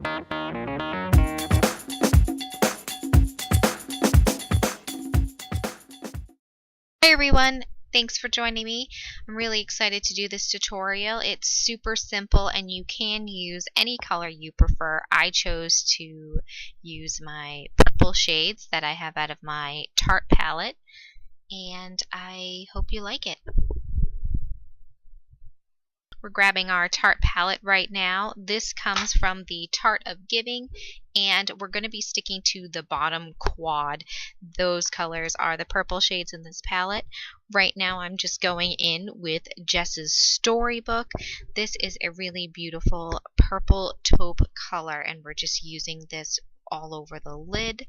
Hi everyone, thanks for joining me. I'm really excited to do this tutorial. It's super simple and you can use any color you prefer. I chose to use my purple shades that I have out of my Tarte palette, and I hope you like it. We're grabbing our Tarte palette right now. This comes from the Tarte of Giving, and we're going to be sticking to the bottom quad. Those colors are the purple shades in this palette. Right now I'm just going in with Jess's Storybook. This is a really beautiful purple taupe color, and we're just using this all over the lid.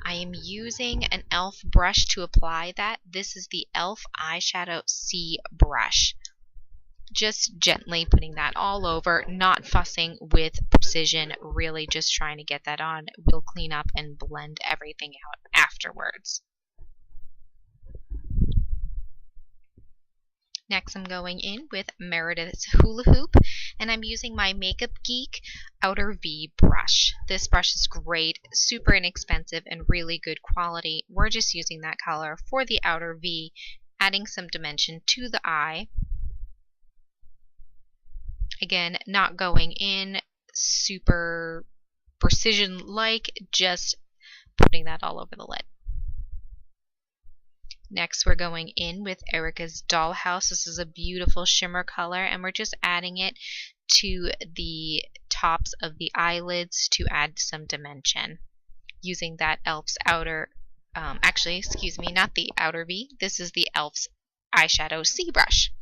I am using an e.l.f. brush to apply that. This is the e.l.f. Eyeshadow C brush. Just gently putting that all over, not fussing with precision, really just trying to get that on. We'll clean up and blend everything out afterwards. Next I'm going in with Meredith's Hula Hoop, and I'm using my Makeup Geek Outer V brush. This brush is great, super inexpensive, and really good quality. We're just using that color for the outer V, adding some dimension to the eye. Again, not going in super precision-like, just putting that all over the lid. Next, we're going in with Erica's Dollhouse. This is a beautiful shimmer color, and we're just adding it to the tops of the eyelids to add some dimension. Using that e.l.f.'s outer, actually, excuse me, not the outer V. This is the e.l.f.'s Eyeshadow C brush.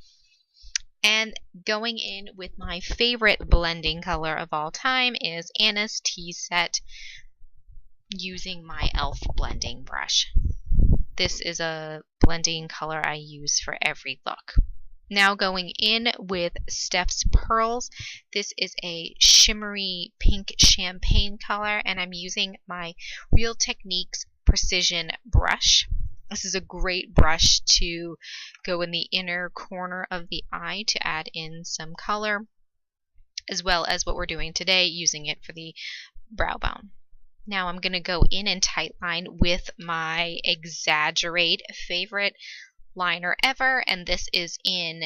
And going in with my favorite blending color of all time is Anna's Tea Set, using my e.l.f. blending brush. This is a blending color I use for every look. Now going in with Steph's Pearls. This is a shimmery pink champagne color, and I'm using my Real Techniques Precision brush. This is a great brush to go in the inner corner of the eye to add in some color, as well as what we're doing today, using it for the brow bone. Now I'm going to go in and tightline with my Exaggerate favorite liner ever, and this is in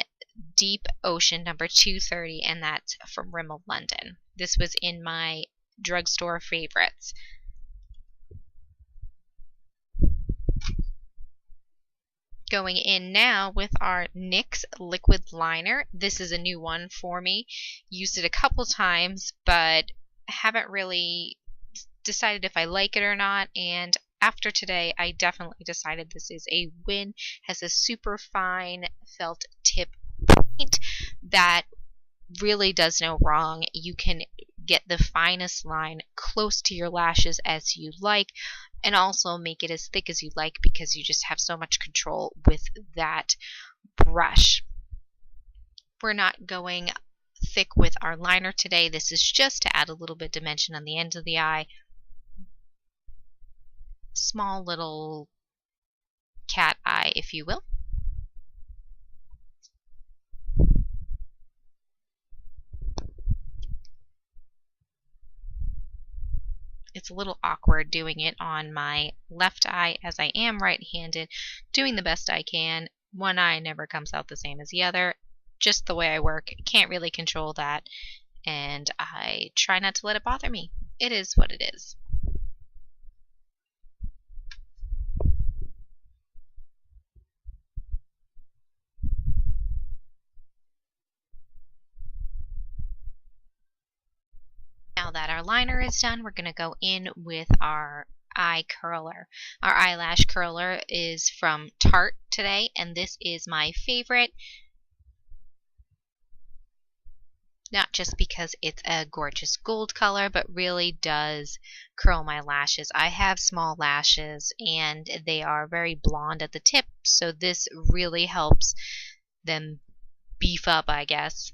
Deep Ocean number 230, and that's from Rimmel London. This was in my drugstore favorites. Going in now with our NYX liquid liner. This is a new one for me. Used it a couple times, but haven't really decided if I like it or not, and after today I definitely decided this is a win. Has a super fine felt tip point that really does no wrong. You can get the finest line close to your lashes as you like, and also make it as thick as you like, because you just have so much control with that brush. We're not going thick with our liner today. This is just to add a little bit of dimension on the end of the eye. Small little cat eye, if you will. It's a little awkward doing it on my left eye, as I am right-handed, doing the best I can. One eye never comes out the same as the other, just the way I work. Can't really control that, and I try not to let it bother me. It is what it is. Now that our liner is done, we're going to go in with our eye curler. Our eyelash curler is from Tarte today, and this is my favorite. Not just because it's a gorgeous gold color, but really does curl my lashes. I have small lashes and they are very blonde at the tip, so this really helps them beef up, I guess.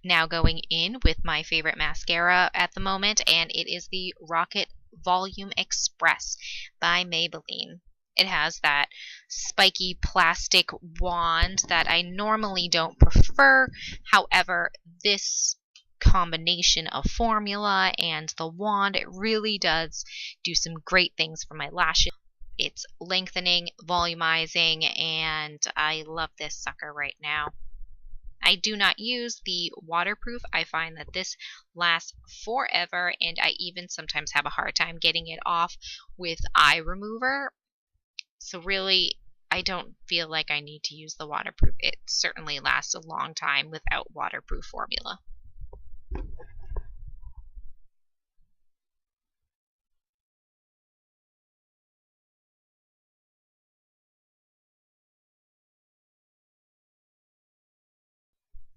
Now going in with my favorite mascara at the moment, and it is the Rocket Volume Express by Maybelline. It has that spiky plastic wand that I normally don't prefer. However, this combination of formula and the wand, it really does do some great things for my lashes. It's lengthening, volumizing, and I love this sucker right now. I do not use the waterproof. I find that this lasts forever, and I even sometimes have a hard time getting it off with eye remover. So really, I don't feel like I need to use the waterproof. It certainly lasts a long time without waterproof formula.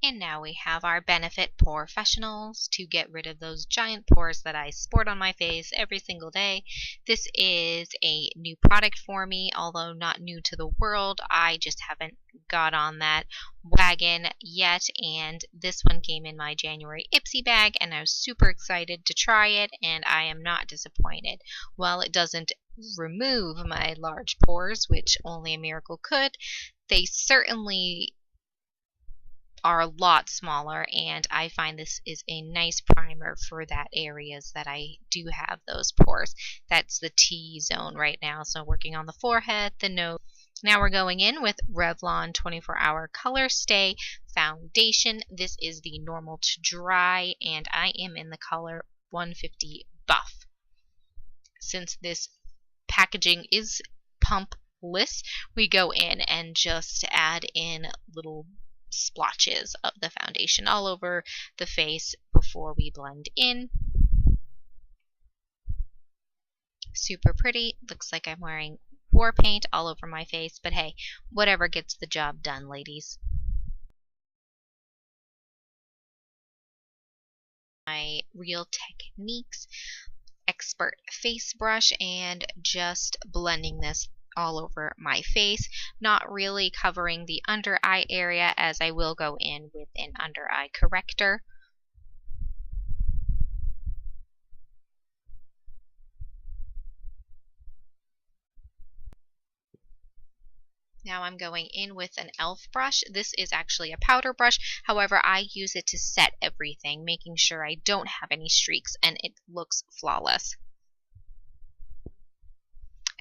And now we have our Benefit Professionals to get rid of those giant pores that I sport on my face every single day. This is a new product for me, although not new to the world. I just haven't got on that wagon yet, and this one came in my January Ipsy bag, and I was super excited to try it, and I am not disappointed. While it doesn't remove my large pores, which only a miracle could, they certainly are a lot smaller, and I find this is a nice primer for that areas that I do have those pores. That's the T-zone right now, so working on the forehead, the nose. Now we're going in with Revlon 24-Hour Color Stay Foundation. This is the normal to dry, and I am in the color 150 Buff. Since this packaging is pumpless, we go in and just add in little splotches of the foundation all over the face before we blend in. Super pretty. Looks like I'm wearing war paint all over my face, but hey, whatever gets the job done, ladies. My Real Techniques Expert Face Brush, and just blending this all over my face, not really covering the under eye area, as I will go in with an under eye corrector. Now I'm going in with an e.l.f. brush. This is actually a powder brush. However, I use it to set everything, making sure I don't have any streaks, and it looks flawless.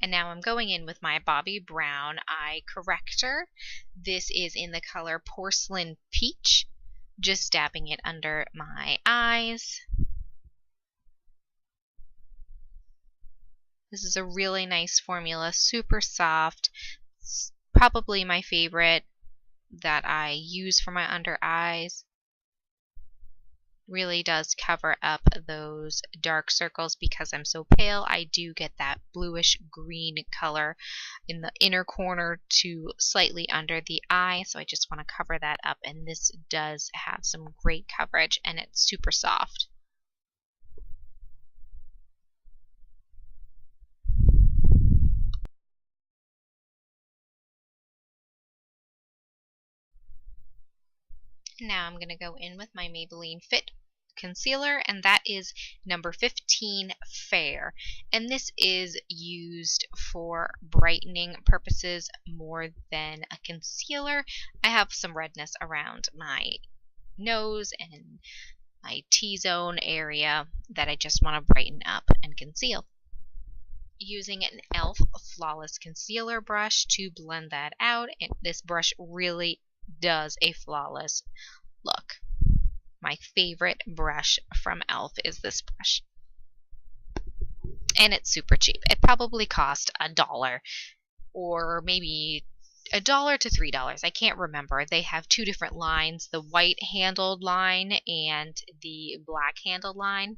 And now I'm going in with my Bobbi Brown eye corrector. This is in the color Porcelain Peach. Just dabbing it under my eyes. This is a really nice formula, super soft. It's probably my favorite that I use for my under eyes. Really does cover up those dark circles. Because I'm so pale, I do get that bluish green color in the inner corner to slightly under the eye, so I just want to cover that up, and this does have some great coverage, and it's super soft. Now I'm going to go in with my Maybelline Fit concealer, and that is number 15 Fair, and this is used for brightening purposes more than a concealer. I have some redness around my nose and my T-zone area that I just want to brighten up and conceal. Using an e.l.f. Flawless Concealer brush to blend that out, and this brush really does a flawless look. My favorite brush from e.l.f. is this brush, and it's super cheap. It probably cost $1 or maybe $1 to $3. I can't remember. They have two different lines, the white handled line and the black handled line.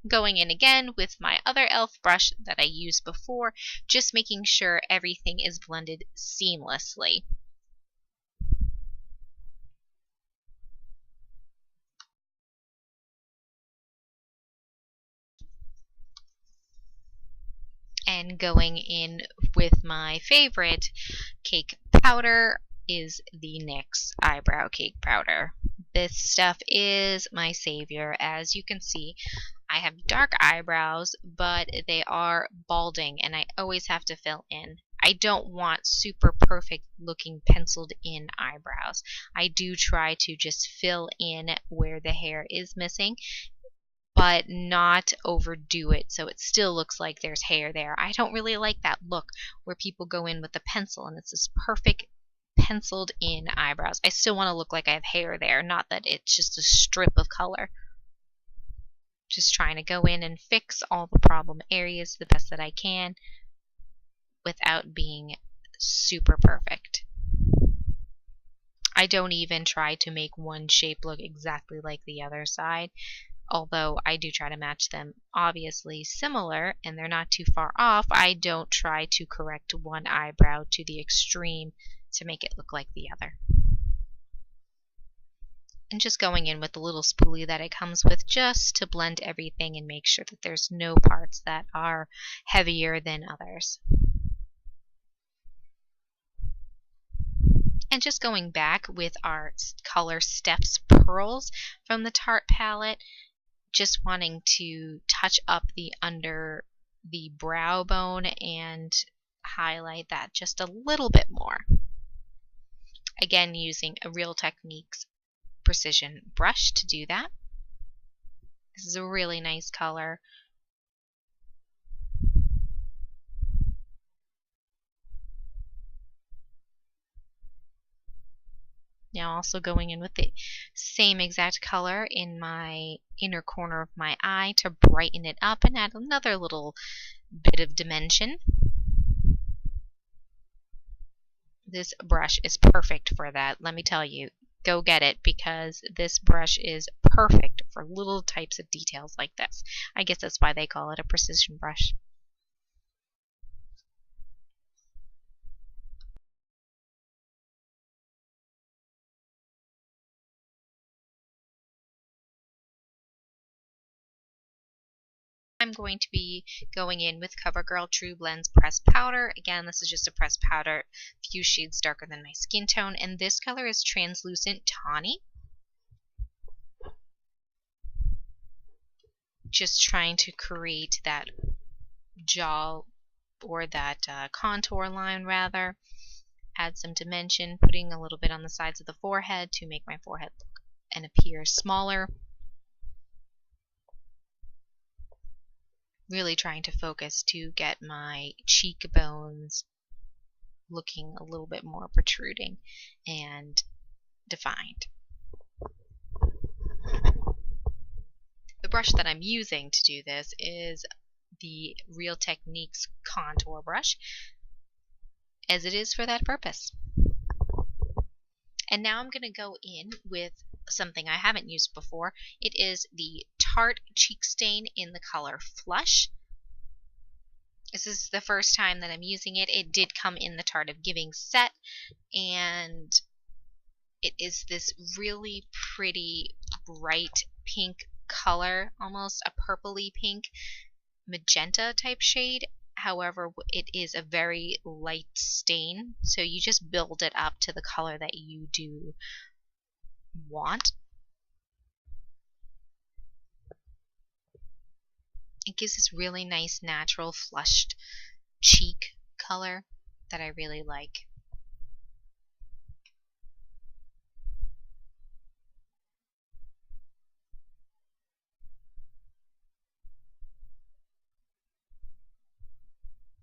Going in again with my other e.l.f. brush that I used before, just making sure everything is blended seamlessly. And going in with my favorite cake powder is the NYX Eyebrow Cake Powder. This stuff is my savior. As you can see, I have dark eyebrows, but they are balding, and I always have to fill in. I don't want super perfect looking penciled in eyebrows. I do try to just fill in where the hair is missing, but not overdo it so it still looks like there's hair there. I don't really like that look where people go in with a pencil and it's this perfect penciled in eyebrows. I still want to look like I have hair there, not that it's just a strip of color. Just trying to go in and fix all the problem areas the best that I can without being super perfect. I don't even try to make one shape look exactly like the other side, although I do try to match them obviously similar and they're not too far off. I don't try to correct one eyebrow to the extreme to make it look like the other. And just going in with the little spoolie that it comes with just to blend everything and make sure that there's no parts that are heavier than others. And just going back with our color Steps Pearls from the Tarte palette, just wanting to touch up the under the brow bone and highlight that just a little bit more. Again, using a Real Techniques precision brush to do that. This is a really nice color. Now also going in with the same exact color in my inner corner of my eye to brighten it up and add another little bit of dimension. This brush is perfect for that. Let me tell you, go get it because this brush is perfect for little types of details like this. I guess that's why they call it a precision brush. I'm going to be going in with CoverGirl True Blends Pressed Powder. Again, this is just a pressed powder, a few shades darker than my skin tone, and this color is Translucent Tawny. Just trying to create that jaw or that contour line rather. Add some dimension, putting a little bit on the sides of the forehead to make my forehead look and appear smaller. Really trying to focus to get my cheekbones looking a little bit more protruding and defined. The brush that I'm using to do this is the Real Techniques contour brush, as it is for that purpose. And now I'm going to go in with something I haven't used before. It is the Tarte Cheek Stain in the color Flush. This is the first time that I'm using it. It did come in the Tarte of Giving set, and it is this really pretty bright pink color, almost a purpley pink magenta type shade. However, it is a very light stain, so you just build it up to the color that you do want. It gives this really nice natural flushed cheek color that I really like.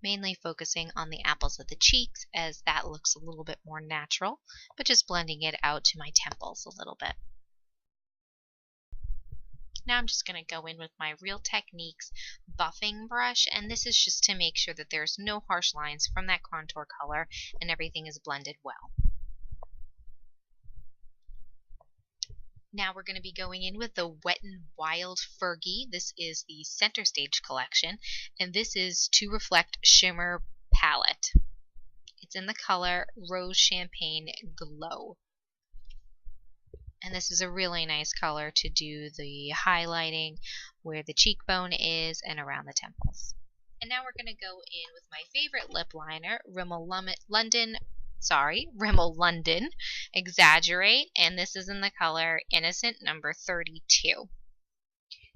Mainly focusing on the apples of the cheeks as that looks a little bit more natural, but just blending it out to my temples a little bit. Now I'm just going to go in with my Real Techniques buffing brush, and this is just to make sure that there's no harsh lines from that contour color and everything is blended well. Now we're going to be going in with the Wet n Wild Fergie. This is the Center Stage collection, and this is To Reflect Shimmer palette. It's in the color Rose Champagne Glow. And this is a really nice color to do the highlighting where the cheekbone is and around the temples. And now we're going to go in with my favorite lip liner, Rimmel London Exaggerate, and this is in the color Innocent number 32.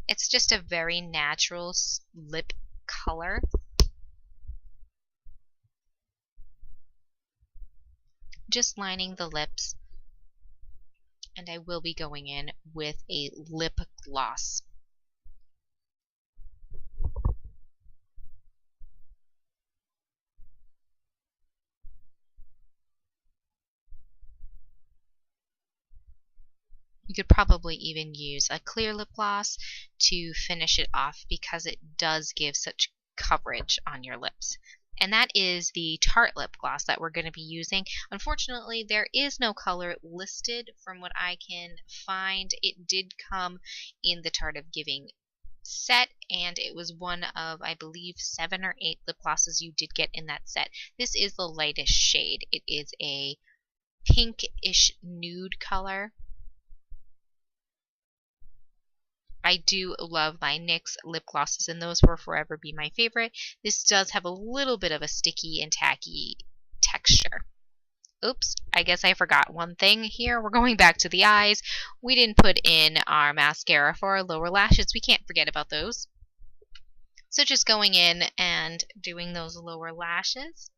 It's just a very natural lip color. Just lining the lips, and I will be going in with a lip gloss. You could probably even use a clear lip gloss to finish it off because it does give such coverage on your lips. And that is the Tarte lip gloss that we're going to be using. Unfortunately, there is no color listed from what I can find. It did come in the Tarte of Giving set, and it was one of, I believe, 7 or 8 lip glosses you did get in that set. This is the lightest shade. It is a pinkish nude color. I do love my NYX lip glosses, and those will forever be my favorite. This does have a little bit of a sticky and tacky texture. Oops, I guess I forgot one thing here. We're going back to the eyes. We didn't put in our mascara for our lower lashes. We can't forget about those. So just going in and doing those lower lashes.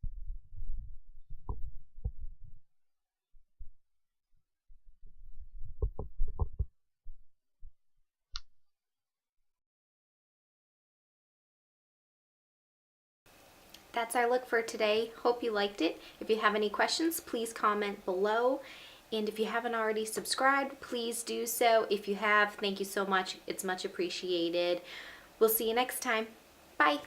That's our look for today. Hope you liked it. If you have any questions, please comment below. And if you haven't already subscribed, please do so. If you have, thank you so much. It's much appreciated. We'll see you next time. Bye.